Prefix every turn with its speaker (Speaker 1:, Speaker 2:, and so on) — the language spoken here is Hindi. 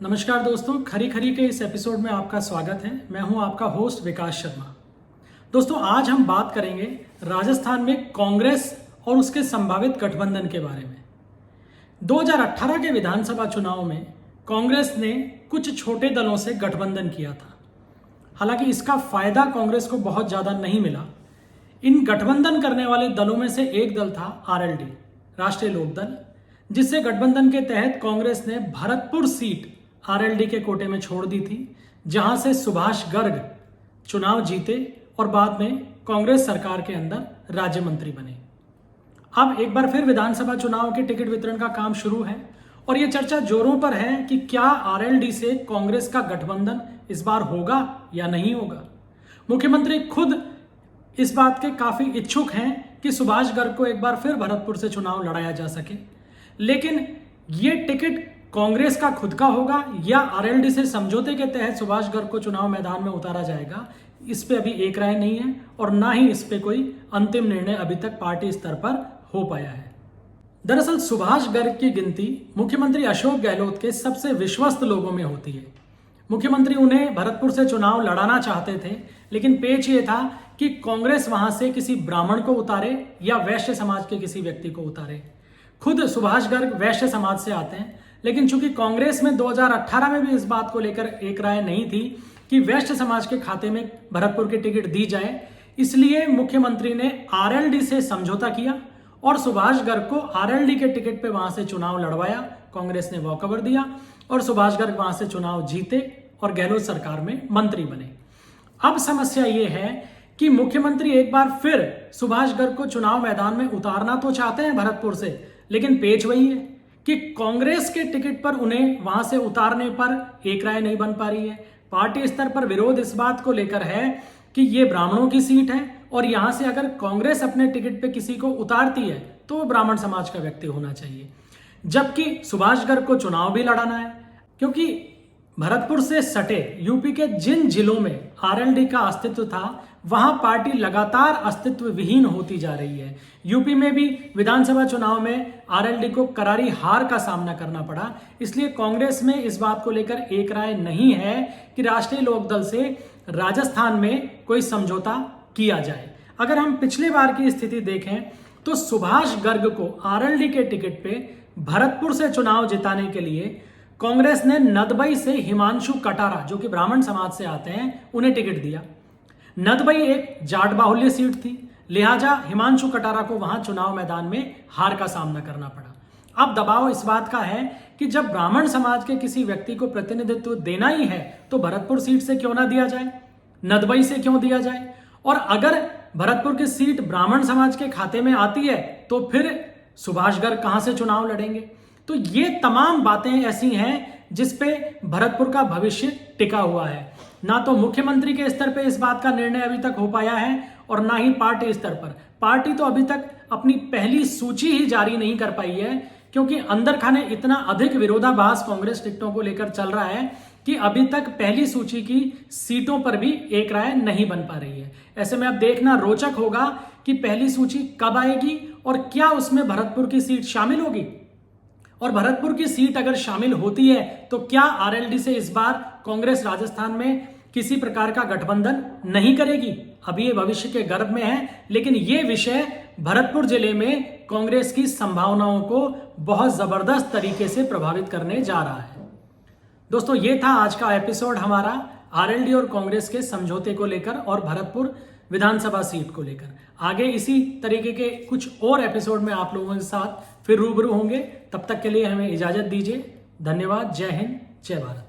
Speaker 1: नमस्कार दोस्तों, खरी खरी के इस एपिसोड में आपका स्वागत है। मैं हूं आपका होस्ट विकास शर्मा। दोस्तों, आज हम बात करेंगे राजस्थान में कांग्रेस और उसके संभावित गठबंधन के बारे में। 2018 के विधानसभा चुनाव में कांग्रेस ने कुछ छोटे दलों से गठबंधन किया था। हालांकि इसका फायदा कांग्रेस को बहुत ज्यादा नहीं मिला। इन गठबंधन करने वाले दलों में से एक दल था आरएलडी, राष्ट्रीय लोकदल, जिससे गठबंधन के तहत कांग्रेस ने भरतपुर सीट आरएलडी के कोटे में छोड़ दी थी, जहां से सुभाष गर्ग चुनाव जीते और बाद में कांग्रेस सरकार के अंदर राज्य मंत्री बने। अब एक बार फिर विधानसभा चुनाव के टिकट वितरण का काम शुरू है और यह चर्चा जोरों पर है कि क्या आरएलडी से कांग्रेस का गठबंधन इस बार होगा या नहीं होगा। मुख्यमंत्री खुद इस बात के काफी इच्छुक हैं कि सुभाष गर्ग को एक बार फिर भरतपुर से चुनाव लड़ाया जा सके, लेकिन यह टिकट कांग्रेस का खुद का होगा या आरएलडी से समझौते के तहत सुभाष गर्ग को चुनाव मैदान में उतारा जाएगा, इस पे अभी एक राय नहीं है और ना ही इस पे कोई अंतिम निर्णय अभी तक पार्टी स्तर पर हो पाया है। दरअसल सुभाष गर्ग की गिनती मुख्यमंत्री अशोक गहलोत के सबसे विश्वस्त लोगों में होती है। मुख्यमंत्री उन्हें भरतपुर से चुनाव लड़ाना चाहते थे, लेकिन पेच ये था कि कांग्रेस वहां से किसी ब्राह्मण को उतारे या वैश्य समाज के किसी व्यक्ति को उतारे। खुद सुभाष गर्ग वैश्य समाज से आते हैं, लेकिन चूंकि कांग्रेस में 2018 में भी इस बात को लेकर एक राय नहीं थी कि वैश्य समाज के खाते में भरतपुर की टिकट दी जाए, इसलिए मुख्यमंत्री ने आरएलडी से समझौता किया और सुभाष गर्ग को आरएलडी के टिकट पे वहां से चुनाव लड़वाया। कांग्रेस ने वॉकओवर दिया और सुभाष गर्ग वहां से चुनाव जीते और गहलोत सरकार में मंत्री बने। अब समस्या यह है कि मुख्यमंत्री एक बार फिर सुभाष गर्ग को चुनाव मैदान में उतारना तो चाहते हैं भरतपुर से, लेकिन पेच वही है कि कांग्रेस के टिकट पर उन्हें वहां से उतारने पर एक राय नहीं बन पा रही है। पार्टी स्तर पर विरोध इस बात को लेकर है कि ये ब्राह्मणों की सीट है और यहां से अगर कांग्रेस अपने टिकट पे किसी को उतारती है तो वो ब्राह्मण समाज का व्यक्ति होना चाहिए, जबकि सुभाष गर्ग को चुनाव भी लड़ाना है। क्योंकि भरतपुर से सटे यूपी के जिन जिलों में आरएलडी का अस्तित्व था, वहां पार्टी लगातार अस्तित्व विहीन होती जा रही है। यूपी में भी विधानसभा चुनाव में आरएलडी को करारी हार का सामना करना पड़ा। इसलिए कांग्रेस में इस बात को लेकर एक राय नहीं है कि राष्ट्रीय लोकदल से राजस्थान में कोई समझौता किया जाए। अगर हम पिछले बार की स्थिति देखें तो सुभाष गर्ग को आरएलडी के टिकट पे भरतपुर से चुनाव जिताने के लिए कांग्रेस ने नदबई से हिमांशु कटारा, जो कि ब्राह्मण समाज से आते हैं, उन्हें टिकट दिया। नदबई एक जाट बाहुल्य सीट थी, लिहाजा हिमांशु कटारा को वहां चुनाव मैदान में हार का सामना करना पड़ा। अब दबाव इस बात का है कि जब ब्राह्मण समाज के किसी व्यक्ति को प्रतिनिधित्व देना ही है तो भरतपुर सीट से क्यों ना दिया जाए, नदबई से क्यों दिया जाए। और अगर भरतपुर की सीट ब्राह्मण समाज के खाते में आती है तो फिर सुभाष गर्ग कहां से चुनाव लड़ेंगे। तो ये तमाम बातें ऐसी हैं जिसपे भरतपुर का भविष्य टिका हुआ है। ना तो मुख्यमंत्री के स्तर पे इस बात का निर्णय अभी तक हो पाया है और ना ही पार्टी स्तर पर। पार्टी तो अभी तक अपनी पहली सूची ही जारी नहीं कर पाई है, क्योंकि अंदर खाने इतना अधिक विरोधाभास कांग्रेस टिकटों को लेकर चल रहा है कि अभी तक पहली सूची की सीटों पर भी एक राय नहीं बन पा रही है। ऐसे में अब देखना रोचक होगा कि पहली सूची कब आएगी और क्या उसमें भरतपुर की सीट शामिल होगी। और भरतपुर की सीट अगर शामिल होती है तो क्या आरएलडी से इस बार कांग्रेस राजस्थान में किसी प्रकार का गठबंधन नहीं करेगी। अभी ये भविष्य के गर्भ में है, लेकिन ये विषय भरतपुर जिले में कांग्रेस की संभावनाओं को बहुत जबरदस्त तरीके से प्रभावित करने जा रहा है। दोस्तों, ये था आज का एपिसोड हमारा आरएलडी और कांग्रेस के समझौते को लेकर और भरतपुर विधानसभा सीट को लेकर। आगे इसी तरीके के कुछ और एपिसोड में आप लोगों के साथ फिर रूबरू होंगे। तब तक के लिए हमें इजाजत दीजिए। धन्यवाद। जय हिंद, जय भारत।